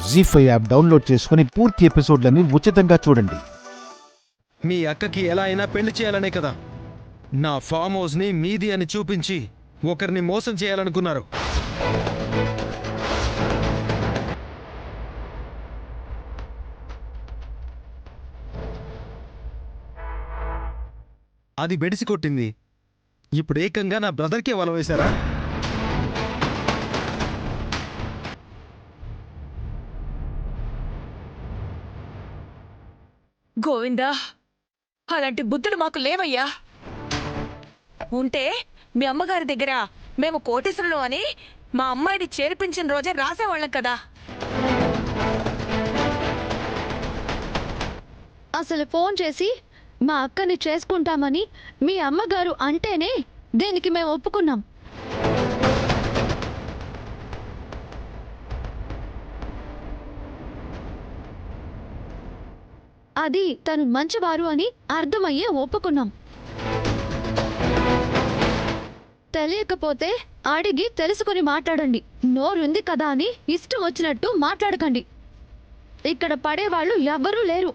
జీ5 app download చేసుకుని పూర్తి ఎపిసోడ్లని ఉచితంగా చూడండి. మీ అక్కకి ఎలా అయినా పెళ్లి చేయాలనే కదా నా ఫామ్ హౌస్ని మీది అని చూపించి ఒకరిని మోసం చేయాలనుకున్నారు. అది బెడిసి కొట్టింది. ఇప్పుడు ఏకంగా నా బ్రదర్కే వల వేశారా? గోవిందా, అలాంటి బుద్ధులు మాకు లేవయ్యా. ఉంటే మీ అమ్మగారి దగ్గర మేము కోటేశ్వరులు అని మా అమ్మాయిని చేర్పించిన రోజే రాసేవాళ్ళం కదా. అసలు ఫోన్ చేసి మా అక్కని చేసుకుంటామని మీ అమ్మగారు అంటేనే దీనికి మేము ఒప్పుకున్నాం. అది తను మంచివారు అని అర్థమయ్యే ఒప్పుకున్నాం. తెలియకపోతే అడిగి తెలుసుకుని మాట్లాడండి. నోరుంది కదా అని ఇష్టం వచ్చినట్టు మాట్లాడకండి. ఇక్కడ పడేవాళ్ళు ఎవ్వరూ లేరు.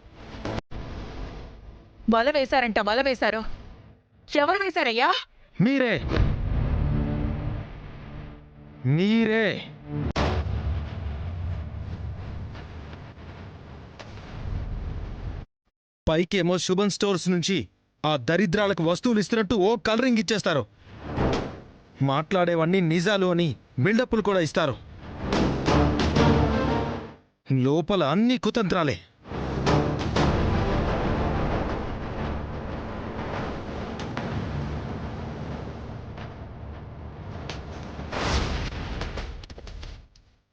వల వేశారంట. వల వేశారు. ఎవరు వేశారయ్యా? మీరే మీరే పైకేమో శుభన్ స్టోర్స్ నుంచి ఆ దరిద్రాలకు వస్తువులు ఇస్తున్నట్టు ఓ కలరింగ్ ఇచ్చేస్తారు. మాట్లాడేవన్నీ నిజాలు అని బిల్డప్లు కూడా ఇస్తారు. లోపల అన్ని కుతంత్రాలే.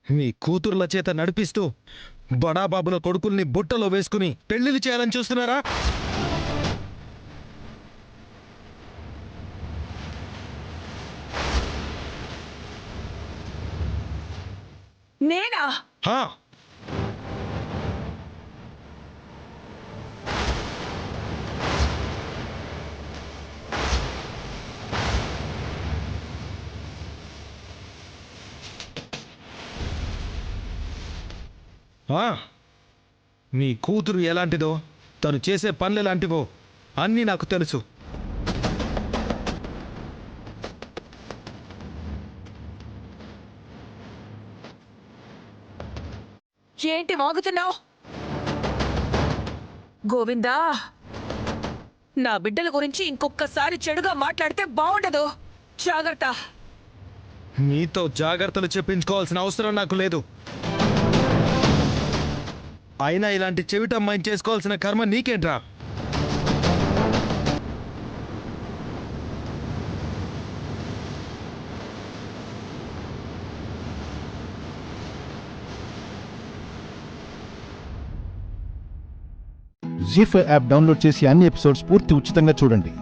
మీ కూతుర్ల చేత నడిపిస్తూ బడాబాబుల కొడుకుల్ని బుట్టలో వేసుకుని పెళ్లిళ్ళు చేయాలని చూస్తున్నారా? నేనా? హా, మీ కూతురు ఎలాంటిదో, తను చేసే పనులు ఎలాంటివో అన్నీ నాకు తెలుసు. ఏంటి వాగుతున్నావు? గోవిందా, నా బిడ్డల గురించి ఇంకొకసారి చెడుగా మాట్లాడితే బాగుండదు. జాగ్రత్త. మీతో జాగ్రత్తలు చెప్పించుకోవాల్సిన అవసరం నాకు లేదు. అయినా ఇలాంటి చెవిటమ్మాయిని చేసుకోవాల్సిన కర్మ నీకేంట్రా? జీ5 యాప్ డౌన్లోడ్ చేసి అన్ని ఎపిసోడ్స్ పూర్తి ఉచితంగా చూడండి.